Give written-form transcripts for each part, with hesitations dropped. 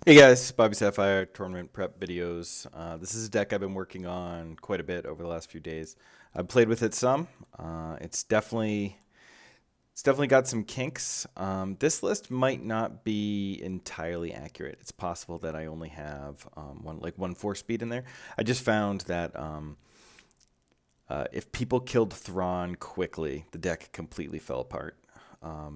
Hey guys, BobbySapphire tournament prep videos. This is a deck I've been working on quite a bit over the last few days. I've played with it some. It's definitely got some kinks. This list might not be entirely accurate. It's possible that I only have one 4 speed in there. I just found that if people killed Thrawn quickly, the deck completely fell apart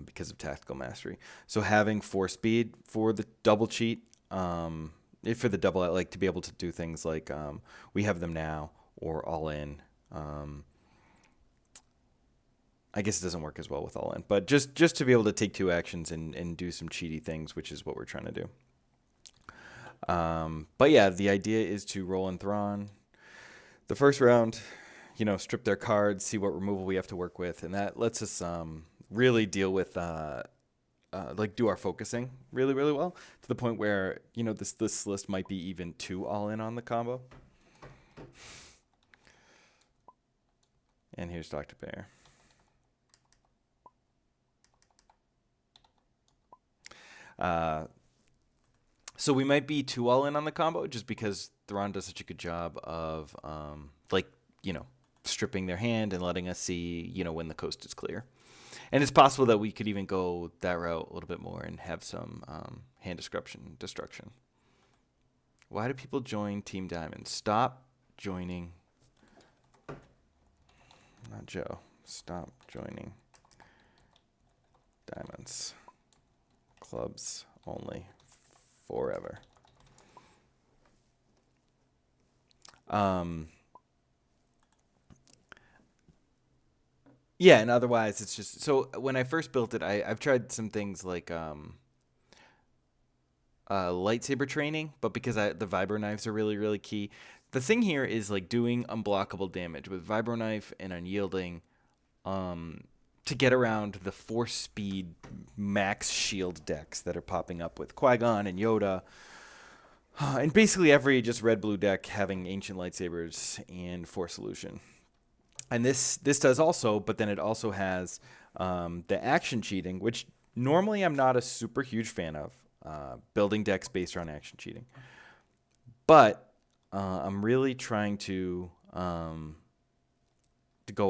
because of tactical mastery. So having 4 speed for the double cheat, for the double, I like to be able to do things like we have them now or all in. I guess it doesn't work as well with all in, but just to be able to take 2 actions and do some cheaty things, which is what we're trying to do. But yeah, the idea is to roll in Thrawn the first round, strip their cards, see what removal we have to work with, and that lets us really deal with do our focusing really really well to the point where this list might be even too all in on the combo. And here's Dr. Bear. So we might be too all in on the combo just because Thrawn does such a good job of stripping their hand and letting us see when the coast is clear. And it's possible that we could even go that route a little bit more and have some hand destruction. Why do people join Team Diamond? Stop joining. Not Joe. Stop joining Diamonds. Clubs only. Forever. Yeah, and otherwise it's just so when I first built it, I've tried some things like lightsaber training, but because the vibro knives are really really key. The thing here is like doing unblockable damage with vibro knife and unyielding, to get around the 4 speed max shield decks that are popping up with Qui-Gon and Yoda. And basically every just red blue deck having ancient lightsabers and Force Solution. And this does also, but then it also has the action cheating, which normally I'm not a super huge fan of, building decks based around action cheating. But I'm really trying to go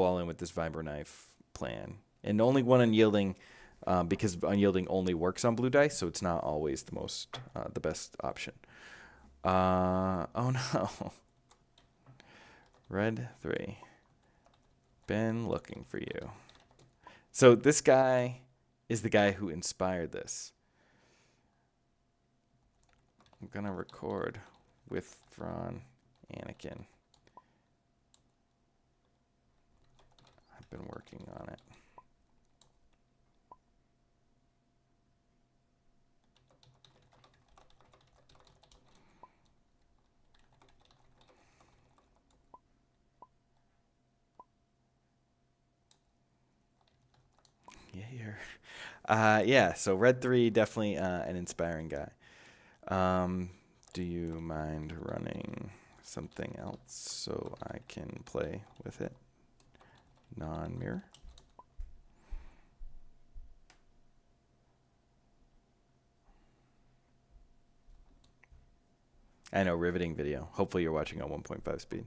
all in with this Vibro Knife plan. And only one unyielding, because unyielding only works on blue dice, so it's not always the best option. Oh no. Red 3. Been looking for you. So this guy is the guy who inspired this. I'm going to record with Thrawn, Anakin. I've been working on it. Yeah, so Red 3, definitely an inspiring guy. Do you mind running something else so I can play with it? Non-mirror. I know, riveting video. Hopefully you're watching on 1.5 speed.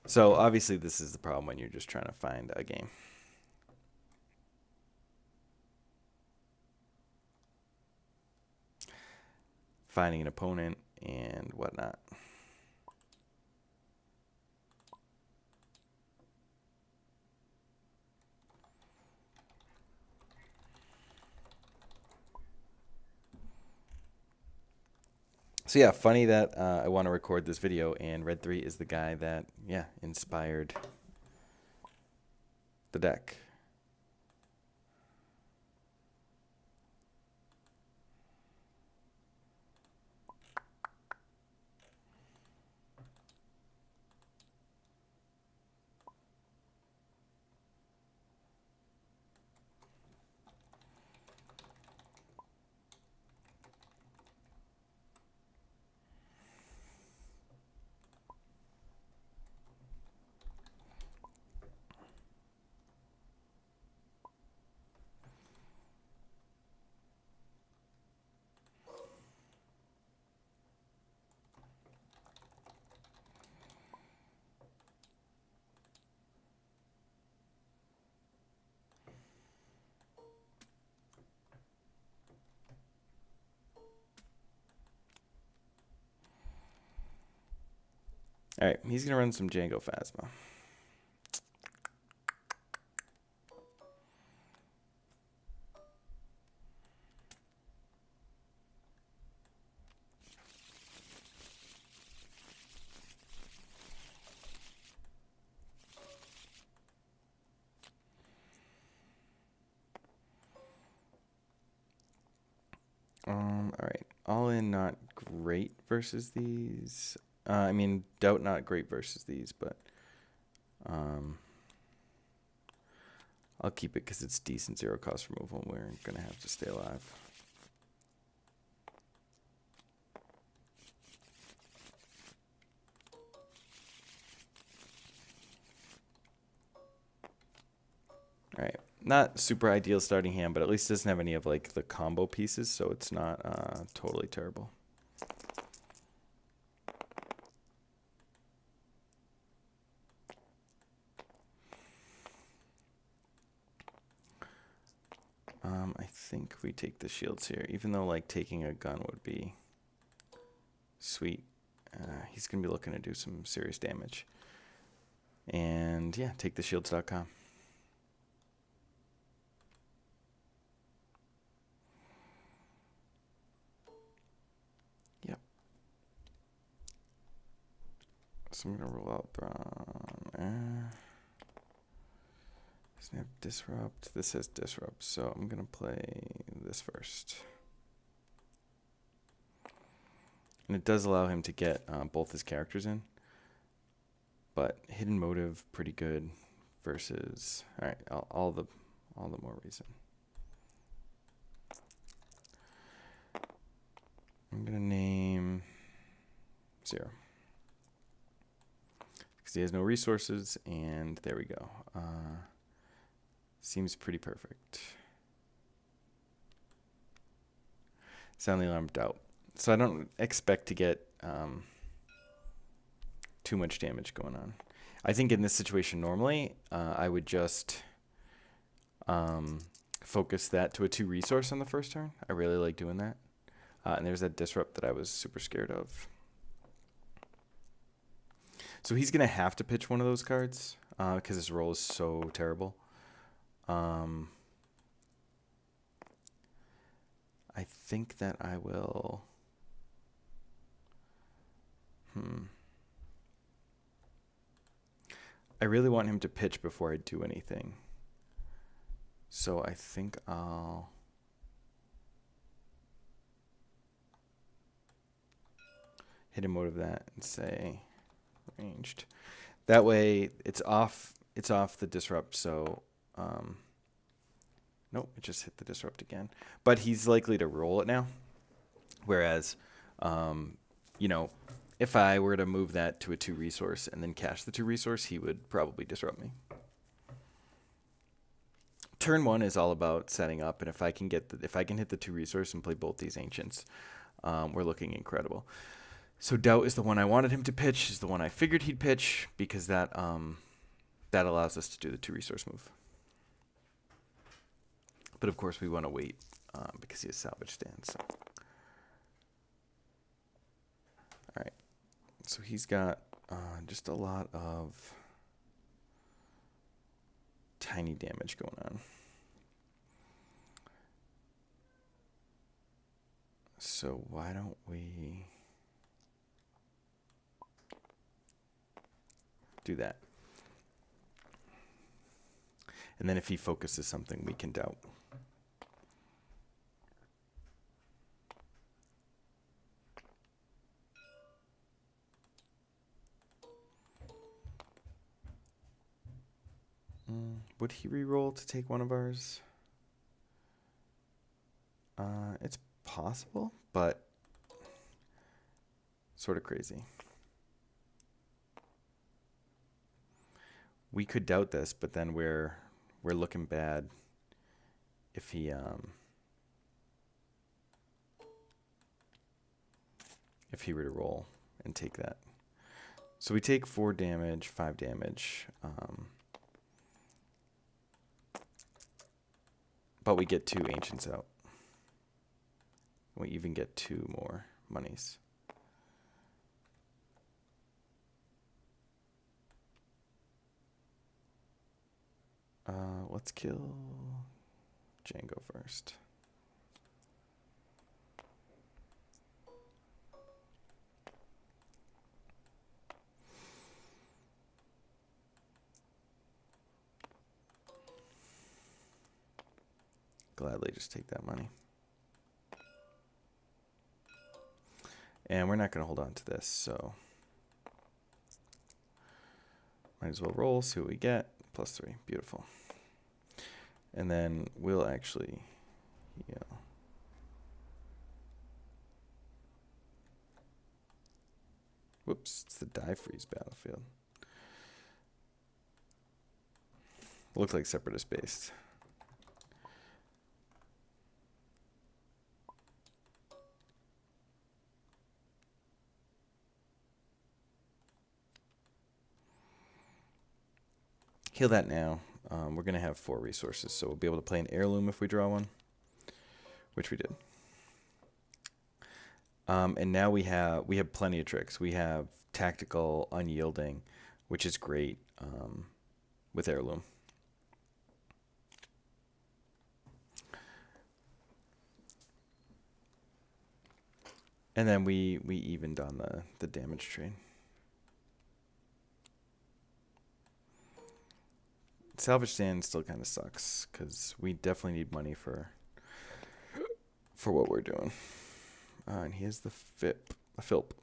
So obviously this is the problem when you're just trying to find a game. Finding an opponent and whatnot. So yeah, funny that I want to record this video, and Red 3 is the guy that, yeah, inspired the deck. All right, he's gonna run some Jango Phasma. All right, all in not great versus these. I mean, doubt not great versus these, but I'll keep it because it's decent 0 cost removal. We're gonna have to stay alive. All right, not super ideal starting hand, but at least it doesn't have any of like the combo pieces, so it's not totally terrible. I think we take the shields here, even though like taking a gun would be sweet. He's gonna be looking to do some serious damage. And yeah, take the shields.com. Yep. So I'm gonna roll out Thrawn. Doesn't have disrupt. This has disrupt, so I'm gonna play this first. And it does allow him to get both his characters in. But hidden motive, pretty good versus all right, all the more reason. I'm gonna name 0 because he has no resources, and there we go. Seems pretty perfect. Sound the alarm, doubt. So I don't expect to get too much damage going on. I think in this situation normally, I would just focus that to a 2 resource on the first turn. I really like doing that. And there's that disrupt that I was super scared of. So he's going to have to pitch one of those cards because his roll is so terrible. I think that I will... I really want him to pitch before I do anything. So I think I'll... hit a motive that and say ranged. That way it's off the disrupt, so nope, it just hit the disrupt again. But he's likely to roll it now. Whereas you know, if I were to move that to a 2 resource and then cash the 2 resource, he would probably disrupt me. Turn 1 is all about setting up, and if I can hit the 2 resource and play both these ancients, we're looking incredible. So doubt is the one I wanted him to pitch, is the one I figured he'd pitch, because that allows us to do the 2 resource move. But of course we want to wait because he has salvage stand. So. All right, so he's got just a lot of tiny damage going on. So why don't we do that? And then if he focuses something, we can doubt. Would he re-roll to take one of ours? It's possible, but sort of crazy. We could doubt this, but then we're looking bad if he were to roll and take that. So we take 4 damage, 5 damage. But we get 2 ancients out. We even get 2 more monies. Let's kill Django first. Gladly just take that money. And we're not going to hold on to this, so might as well roll, see what we get. +3, beautiful. And then we'll actually, whoops, it's the die freeze battlefield. Looks like separatist based. Heal that now. We're going to have 4 resources, so we'll be able to play an heirloom if we draw one, which we did. And now we have plenty of tricks. We have tactical, unyielding, which is great with heirloom. And then we evened on the damage trade. Salvage stand still kind of sucks because we definitely need money for what we're doing. And he has the Philp.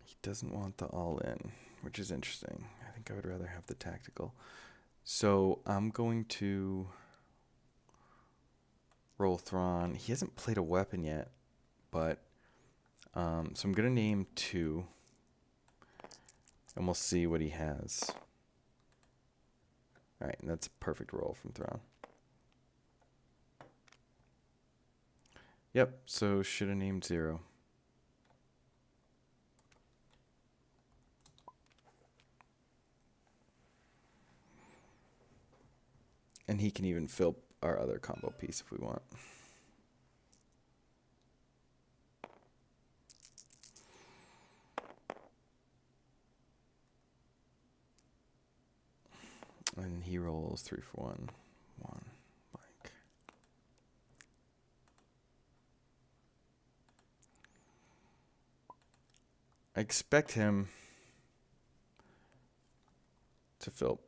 He doesn't want the all-in, which is interesting. I think I would rather have the tactical. So I'm going to roll Thrawn. He hasn't played a weapon yet, but so I'm going to name 2, and we'll see what he has. All right, and that's a perfect roll from Thrawn. Yep, so should have named 0. And he can even fill our other combo piece if we want. And he rolls 3 for 1. 1 blank. I expect him to fill.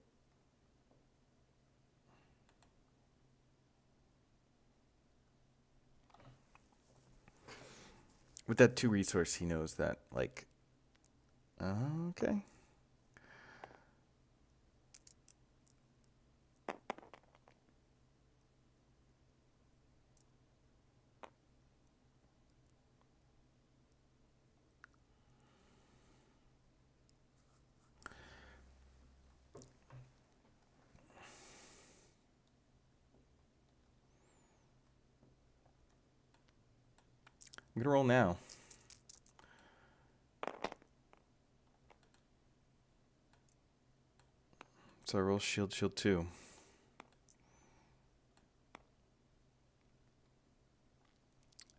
With that 2 resource, he knows that, like, okay. I'm going to roll now. So I roll shield 2.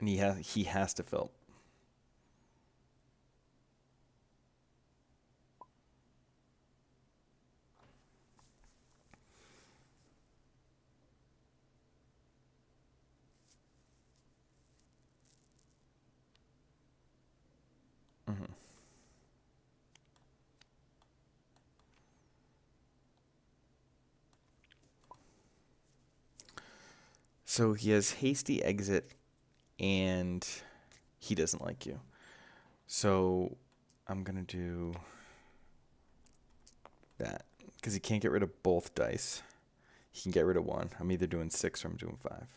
And he has to fill. Mm-hmm. So he has hasty exit, and he doesn't like you. So I'm going to do that. Because he can't get rid of both dice. He can get rid of 1. I'm either doing 6 or I'm doing 5.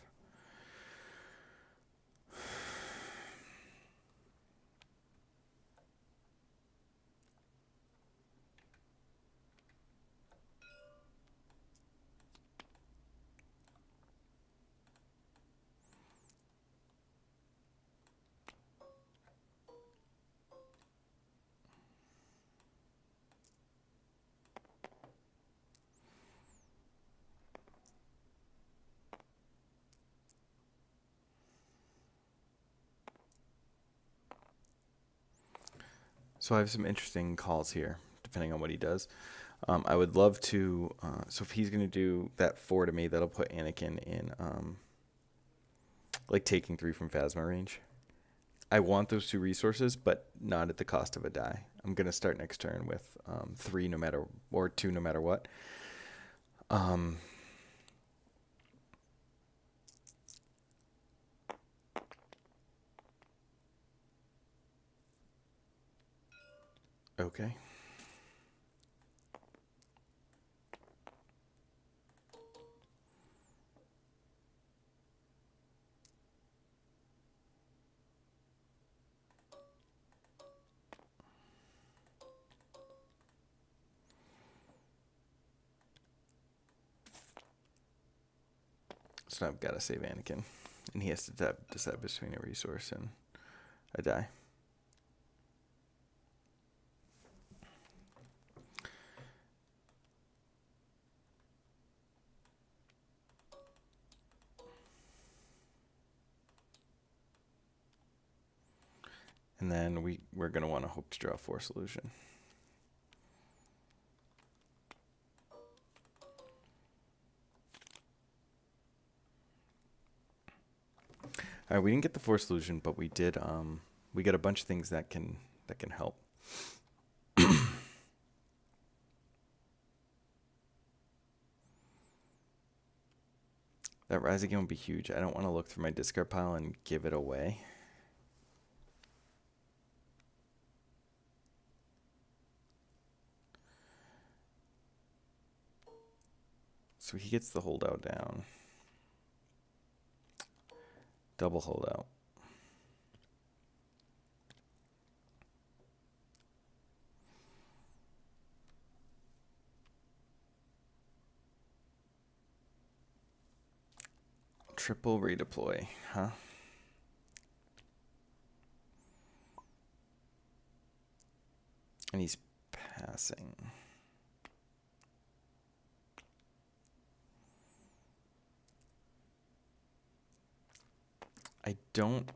So I have some interesting calls here, depending on what he does. I would love to. So if he's gonna do that 4 to me, that'll put Anakin in like taking 3 from Phasma range. I want those 2 resources, but not at the cost of a die. I'm gonna start next turn with 3 no matter, or 2 no matter what. Okay. So I've got to save Anakin, and he has to decide between a resource and a die. And then we're going to want to hope to draw a Force solution. All right, we didn't get the Force solution, but we did. We got a bunch of things that can help. That Rise Again would be huge. I don't want to look through my discard pile and give it away. So he gets the holdout down. Double holdout. Triple redeploy, huh? And he's passing. I don't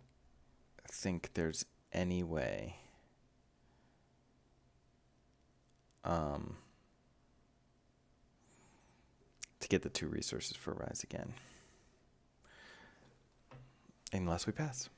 think there's any way to get the 2 resources for Rise Again. Unless we pass.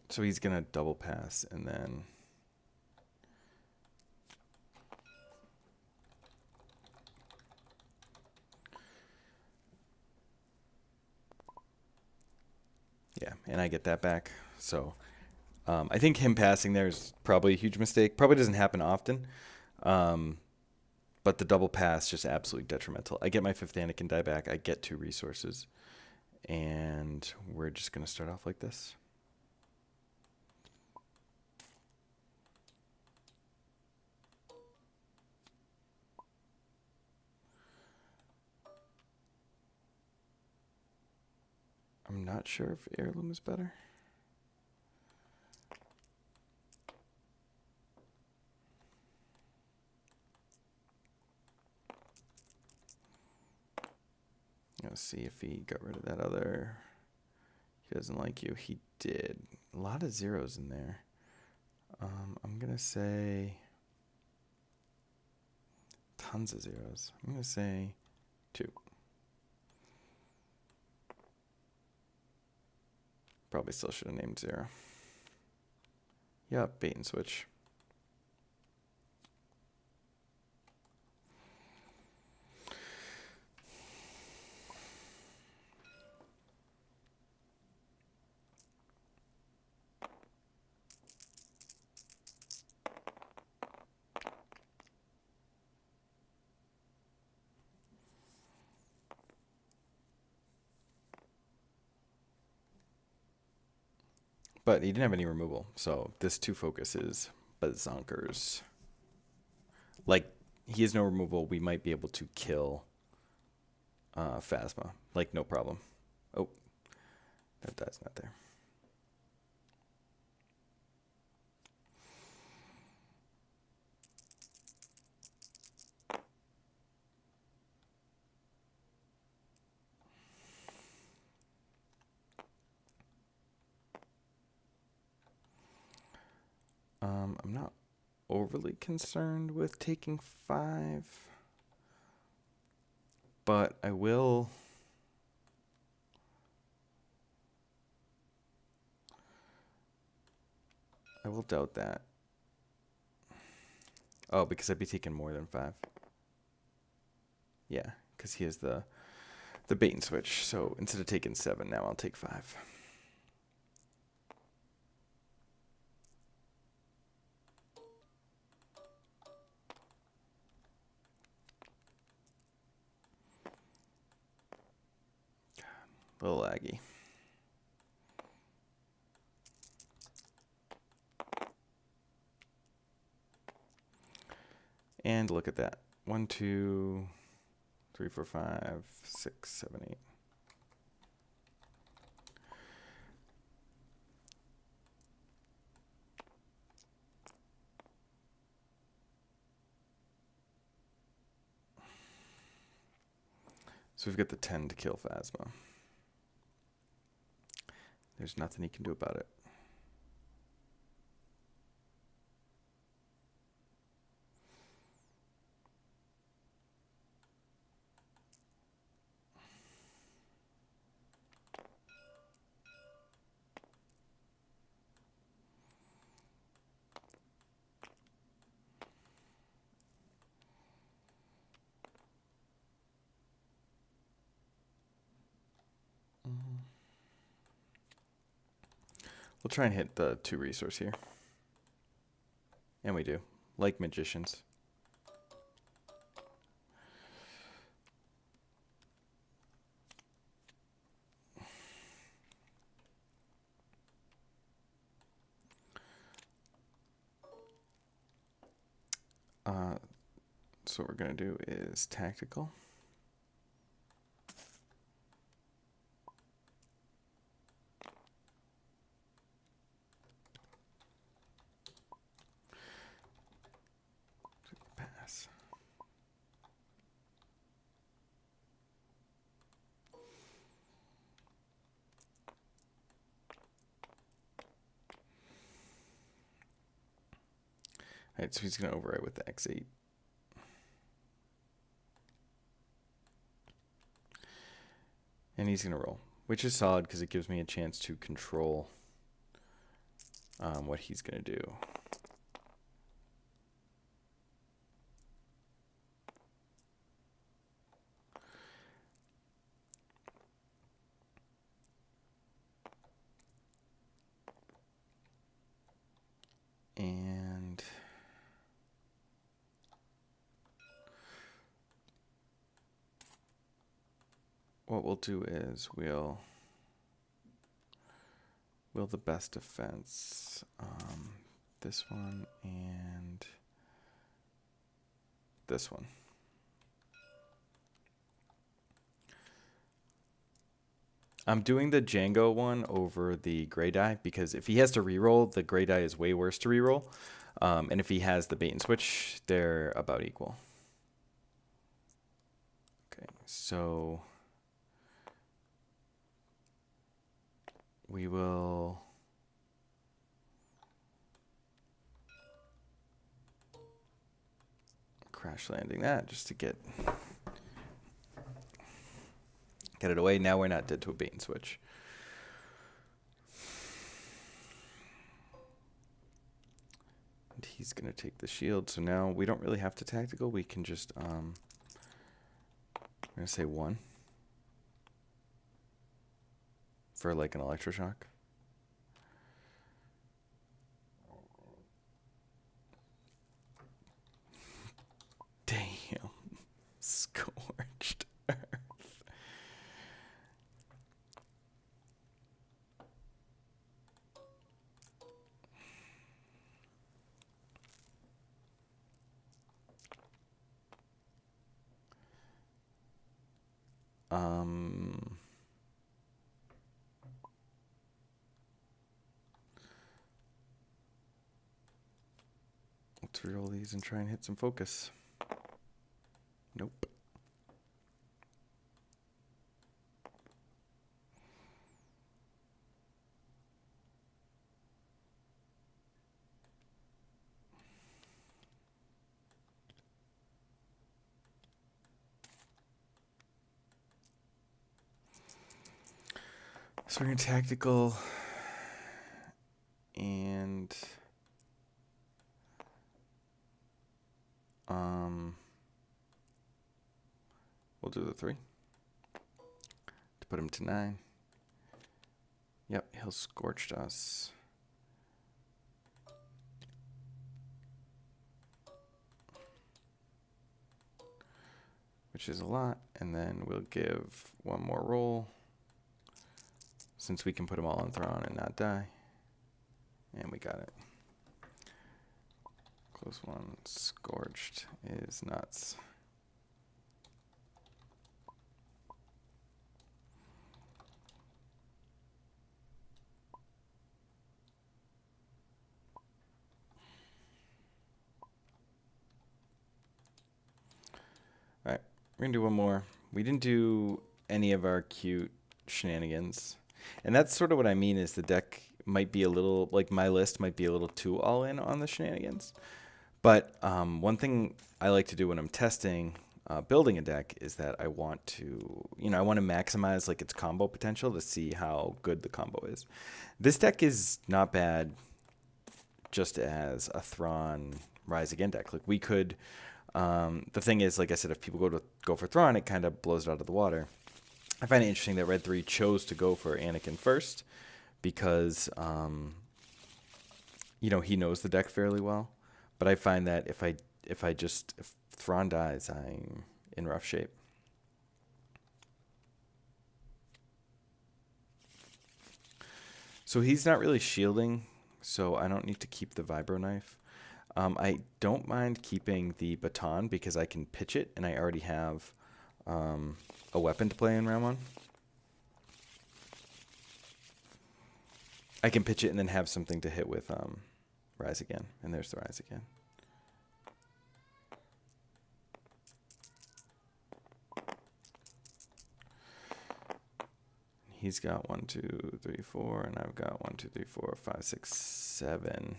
So he's going to double pass and then... Yeah, and I get that back. So I think him passing there is probably a huge mistake. Probably doesn't happen often. But the double pass just absolutely detrimental. I get my 5th Anakin die back. I get 2 resources. And we're just going to start off like this. I'm not sure if Heirloom is better. Let's see if he got rid of that other. He doesn't like you. He did. A lot of zeros in there. I'm going to say tons of zeros. I'm going to say 2. Probably still should have named 0. Yep, bait and switch. But he didn't have any removal, so this 2 focus is bazonkers. Like, he has no removal. We might be able to kill Phasma. Like, no problem. Oh, that die's not there. I'm not overly concerned with taking 5, but I will doubt that. Oh, because I'd be taking more than 5. Yeah, because he has the bait and switch. So instead of taking 7, now I'll take 5. A little laggy. And look at that. 1, 2, 3, 4, 5, 6, 7, 8. So we've got the 10 to kill Phasma. There's nothing he can do about it. We'll try and hit the 2 resource here. And we do. Like magicians. So what we're going to do is tactical. Pass. All right, so he's going to overwrite with the X8. And he's going to roll, which is solid because it gives me a chance to control what he's going to do. And what we'll do is we'll the best defense, this one and this one. I'm doing the Django one over the gray die because if he has to reroll, the gray die is way worse to reroll. And if he has the bait and switch, they're about equal. Okay, so we will crash landing that just to get it away. Now we're not dead to a bait and switch. And he's going to take the shield. So now we don't really have to tactical. We can just, I'm going to say 1 for like an electroshock. Damn. Scorched earth. Let's reroll these and try and hit some focus. Nope. So we're going to tactical and we'll do the 3 to put him to 9. Yep, he'll scorched us. Which is a lot, and then we'll give one more roll since we can put them all on Thrawn and not die. And we got it. Close one. Scorched is nuts. Alright, we're going to do one more. We didn't do any of our cute shenanigans. And that's sort of what I mean is the deck might be a little, like my list might be a little too all in on the shenanigans. But one thing I like to do when I'm testing building a deck is that I want to, I want to maximize like its combo potential to see how good the combo is. This deck is not bad just as a Thrawn Rise Again deck. Like we could, the thing is, like I said, if people go for Thrawn, it kind of blows it out of the water. I find it interesting that Red 3 chose to go for Anakin first because, he knows the deck fairly well. But I find that if Thrawn dies, I'm in rough shape. So he's not really shielding, so I don't need to keep the Vibro Knife. I don't mind keeping the baton because I can pitch it, and I already have a weapon to play in round 1. I can pitch it and then have something to hit with Rise Again, and there's the Rise Again. He's got 1, 2, 3, 4, and I've got 1, 2, 3, 4, 5, 6, 7.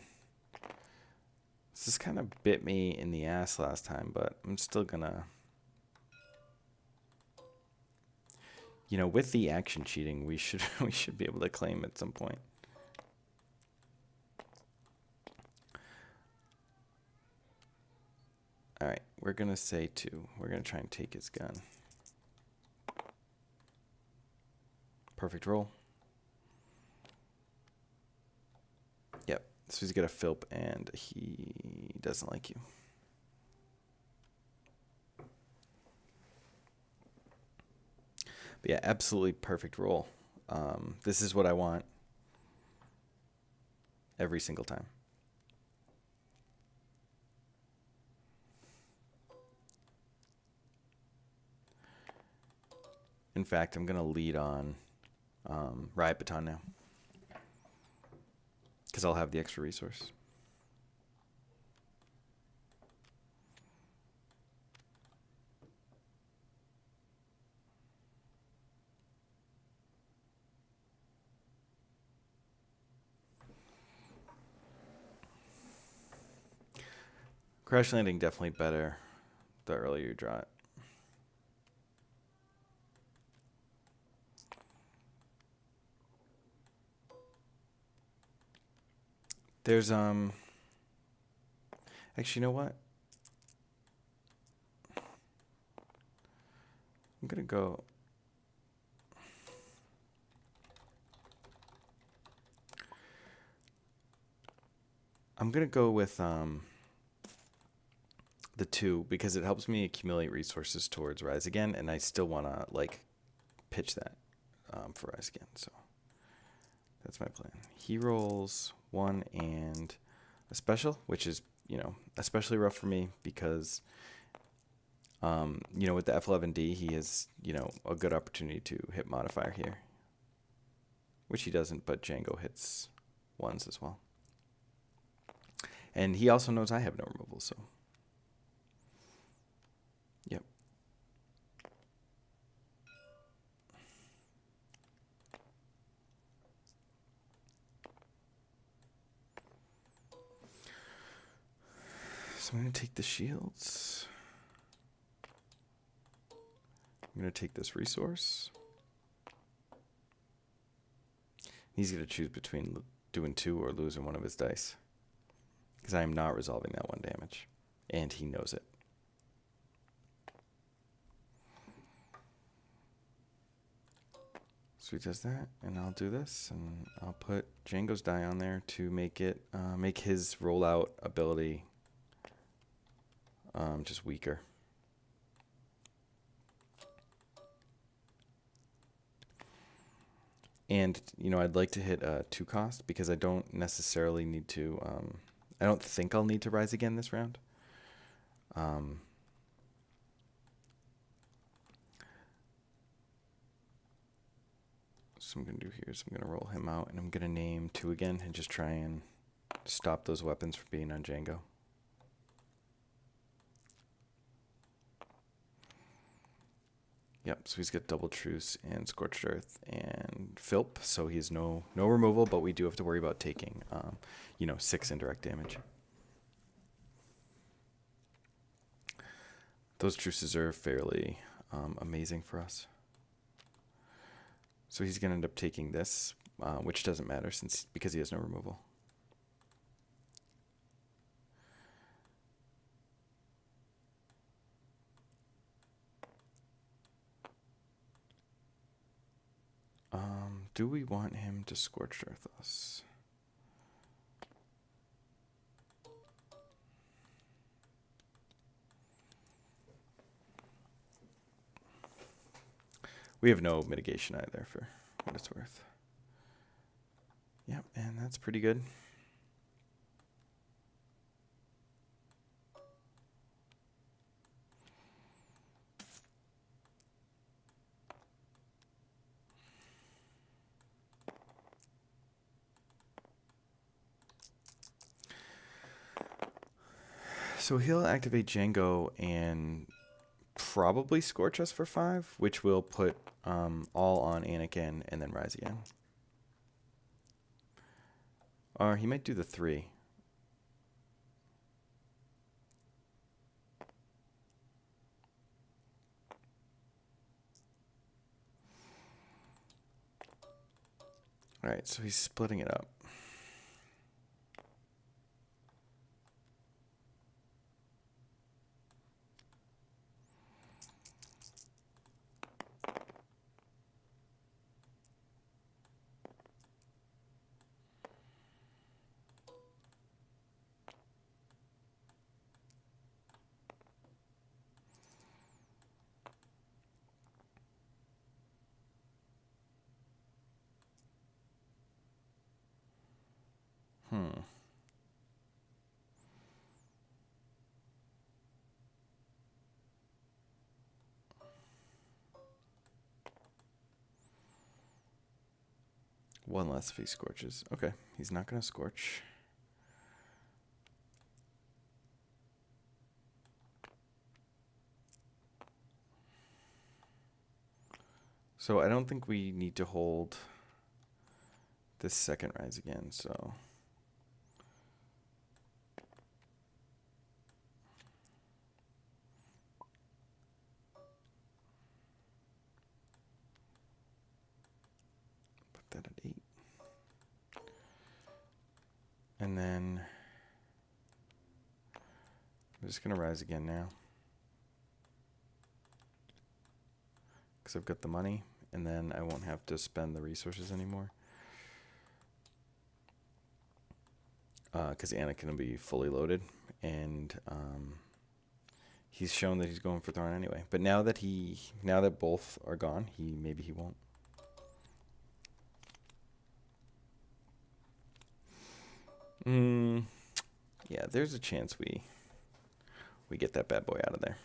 This kind of bit me in the ass last time, but I'm still gonna, with the action cheating, we should be able to claim at some point. All right, we're gonna say 2. We're gonna try and take his gun. Perfect roll. Yep. So he's got a Philp and he doesn't like you. But yeah, absolutely perfect roll. This is what I want every single time. In fact, I'm going to lead on Riot Baton now. Because I'll have the extra resource. Crash landing definitely better the earlier you draw it. There's actually, you know what? I'm gonna go. I'm gonna go with the 2 because it helps me accumulate resources towards Rise Again, and I still wanna like pitch that for Rise Again. So that's my plan. He rolls 1 and a special, which is especially rough for me because You know, with the F11D, he has, you know, a good opportunity to hit modifier here, which he doesn't, but Django hits ones as well. And he also knows I have no removal, so. Yep. So I'm going to take the shields. I'm going to take this resource. He's going to choose between doing 2 or losing one of his dice. Because I am not resolving that 1 damage. And he knows it. So he does that, and I'll do this, and I'll put Django's die on there to make it make his rollout ability just weaker. And, you know, I'd like to hit 2 cost because I don't necessarily need to, I don't think I'll need to rise again this round. So I'm going to do here is I'm going to roll him out, and I'm going to name 2 again and just try and stop those weapons from being on Django. Yep, so he's got Double Truce and Scorched Earth and Philp, so he has no removal, but we do have to worry about taking, you know, 6 indirect damage. Those truces are fairly amazing for us. So he's going to end up taking this, which doesn't matter because he has no removal. Do we want him to Scorched Earth us? We have no mitigation either, for what it's worth. Yep, and that's pretty good. So he'll activate Django and probably Scorch us for 5, which will put all on Anakin and then rise again. Or he might do the 3. Alright, so he's splitting it up. One less if he scorches. Okay, he's not going to scorch. So I don't think we need to hold this second rise again, so... Put that at 8. And then... I'm just going to rise again now. Because I've got the money, and then I won't have to spend the resources anymore. Because Anakin will be fully loaded, and he's shown that he's going for Thrawn anyway. But now that both are gone, maybe he won't. Yeah, there's a chance we get that bad boy out of there.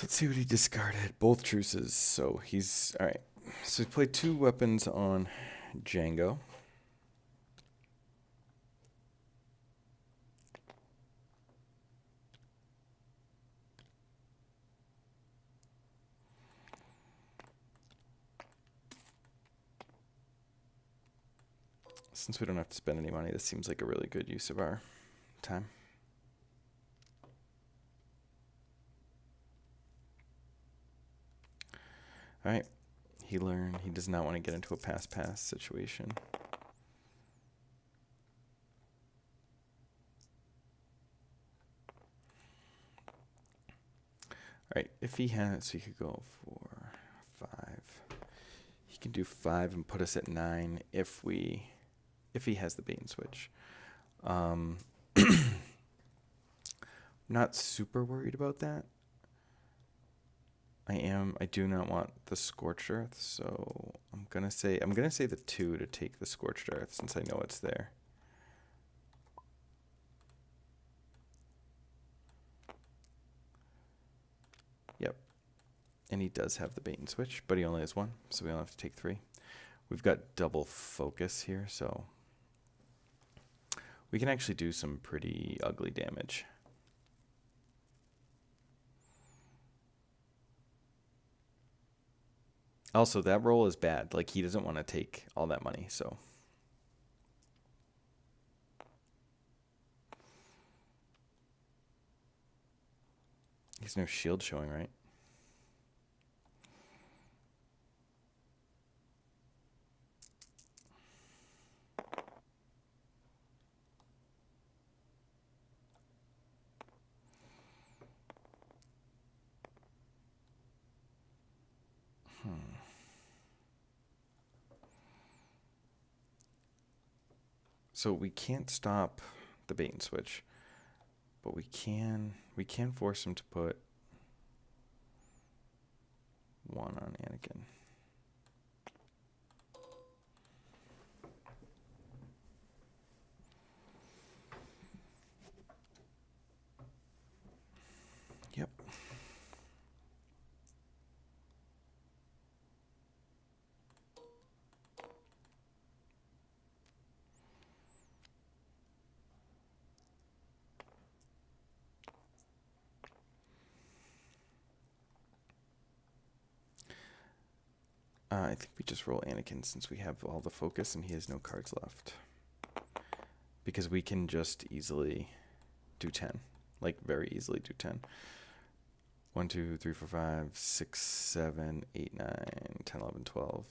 Let's see what he discarded. Both truces. So he's all right. So he played 2 weapons on Django. Since we don't have to spend any money, this seems like a really good use of our time. All right. He learned he does not want to get into a pass-pass situation. All right. If he has, so he could go 4, 5. He can do 5 and put us at 9 if he has the bait and switch. Not super worried about that. I do not want the Scorched Earth, so I'm gonna say the 2 to take the Scorched Earth since I know it's there. Yep. And he does have the bait and switch, but he only has 1, so we only have to take 3. We've got double focus here, so we can actually do some pretty ugly damage. Also, that roll is bad. Like, he doesn't want to take all that money, so. There's no shield showing, right? So we can't stop the bait and switch, but we can force him to put 1 on Anakin. Yep. I think we just roll Anakin since we have all the focus and he has no cards left. Because we can just easily do 10. Like, very easily do 10. 1, 2, 3, 4, 5, 6, 7, 8, 9, 10, 11, 12.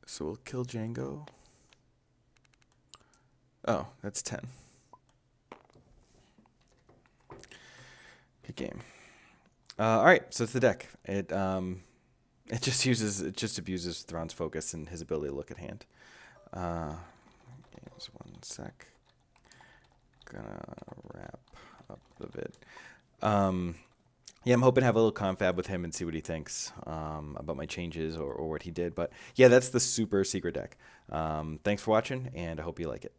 So we'll kill Django. Oh, that's 10. Good game. All right, so it's the deck. It just abuses Thrawn's focus and his ability to look at hand. Games 1 sec. Gonna wrap up the vid. Yeah, I'm hoping to have a little confab with him and see what he thinks about my changes or what he did. But yeah, that's the super secret deck. Thanks for watching, and I hope you like it.